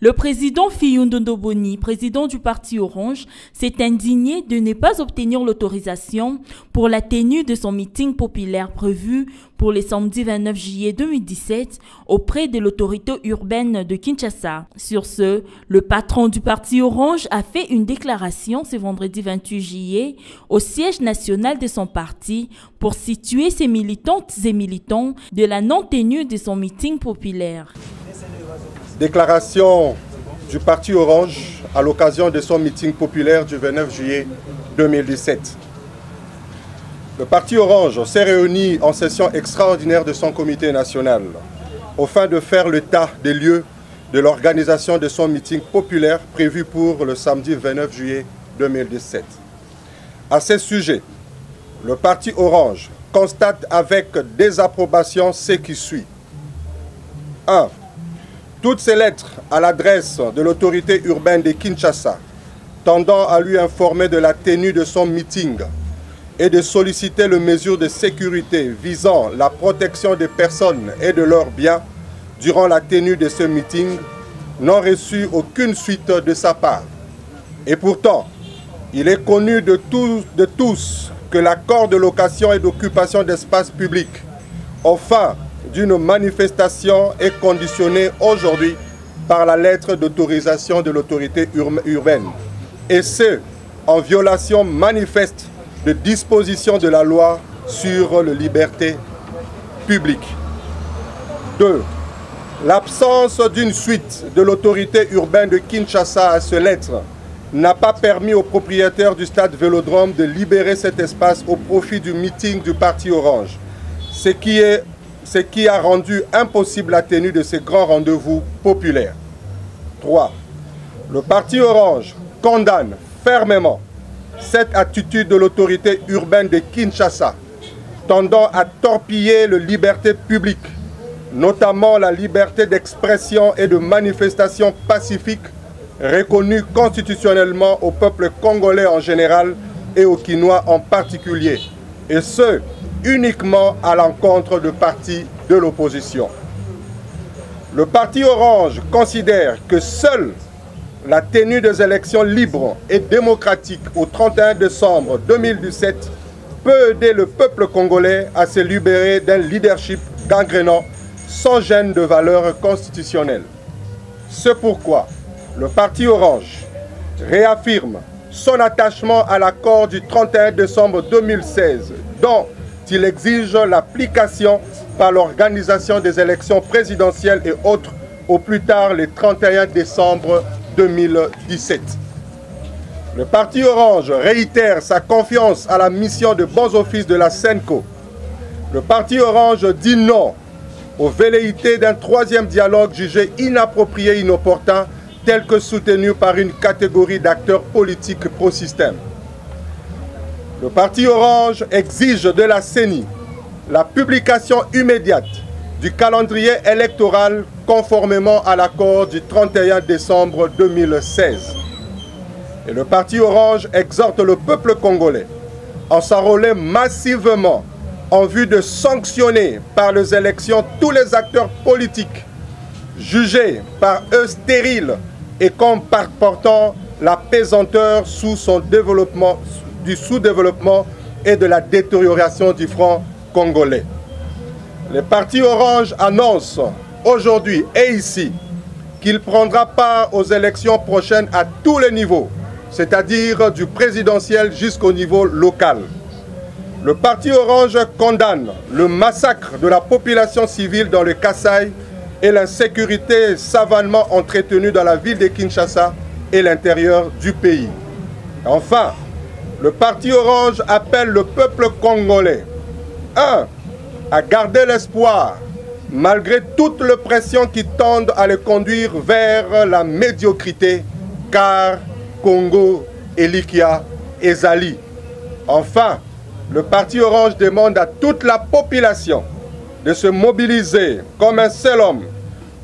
Le président Fiyundondo Boni, président du parti Orange, s'est indigné de ne pas obtenir l'autorisation pour la tenue de son meeting populaire prévu pour le samedi 29 juillet 2017 auprès de l'autorité urbaine de Kinshasa. Sur ce, le patron du parti Orange a fait une déclaration ce vendredi 28 juillet au siège national de son parti pour situer ses militantes et militants de la non-tenue de son meeting populaire. Déclaration du parti Orange à l'occasion de son meeting populaire du 29 juillet 2017. Le parti Orange s'est réuni en session extraordinaire de son comité national afin de faire l'état des lieux de l'organisation de son meeting populaire prévu pour le samedi 29 juillet 2017. À ce sujet, le parti Orange constate avec désapprobation ce qui suit. 1. Toutes ces lettres à l'adresse de l'autorité urbaine de Kinshasa tendant à lui informer de la tenue de son meeting et de solliciter les mesures de sécurité visant la protection des personnes et de leurs biens durant la tenue de ce meeting n'ont reçu aucune suite de sa part. Et pourtant, il est connu de tous que l'accord de location et d'occupation d'espaces publics aux fins d'une manifestation est conditionné aujourd'hui par la lettre d'autorisation de l'autorité urbaine, et ce, en violation manifeste de dispositions de la loi sur les libertés publiques. 2. L'absence d'une suite de l'autorité urbaine de Kinshasa à ces lettres n'a pas permis aux propriétaires du stade Vélodrome de libérer cet espace au profit du meeting du parti Orange, ce qui a rendu impossible la tenue de ces grands rendez-vous populaires. 3. Le parti Orange condamne fermement cette attitude de l'autorité urbaine de Kinshasa tendant à torpiller les libertés publiques, notamment la liberté d'expression et de manifestation pacifique reconnue constitutionnellement au peuple congolais en général et aux Kinois en particulier, et ce, uniquement à l'encontre de partis de l'opposition. Le parti Orange considère que seule la tenue des élections libres et démocratiques au 31 décembre 2017 peut aider le peuple congolais à se libérer d'un leadership gangrénant sans gêne de valeurs constitutionnelles. C'est pourquoi le parti Orange réaffirme son attachement à l'accord du 31 décembre 2016 dont il exige l'application par l'organisation des élections présidentielles et autres au plus tard le 31 décembre 2017. Le parti Orange réitère sa confiance à la mission de bons offices de la SENCO. Le parti Orange dit non aux velléités d'un troisième dialogue jugé inapproprié et inopportun tel que soutenu par une catégorie d'acteurs politiques pro-système. Le parti Orange exige de la CENI la publication immédiate du calendrier électoral conformément à l'accord du 31 décembre 2016. Et le parti Orange exhorte le peuple congolais à s'enrôler massivement en vue de sanctionner par les élections tous les acteurs politiques jugés par eux stériles et comportant la pesanteur du sous-développement et de la détérioration du front congolais. Le parti Orange annonce aujourd'hui et ici qu'il prendra part aux élections prochaines à tous les niveaux, c'est-à-dire du présidentiel jusqu'au niveau local. Le parti Orange condamne le massacre de la population civile dans le Kasaï et l'insécurité savamment entretenue dans la ville de Kinshasa et l'intérieur du pays. Enfin, le parti Orange appelle le peuple congolais 1. À garder l'espoir, malgré toutes les pressions qui tendent à le conduire vers la médiocrité, car Congo, Elikia et Zali. Enfin, le parti Orange demande à toute la population de se mobiliser comme un seul homme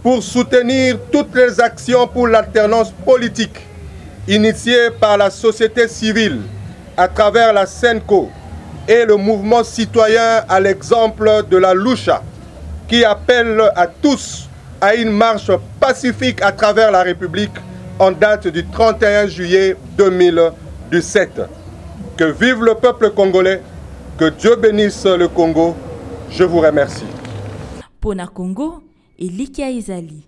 pour soutenir toutes les actions pour l'alternance politique initiées par la société civile à travers la SENCO et le mouvement citoyen à l'exemple de la Lucha qui appelle à tous à une marche pacifique à travers la République en date du 31 juillet 2017. Que vive le peuple congolais, que Dieu bénisse le Congo. Je vous remercie. Pona Congo, Elikia Ezali.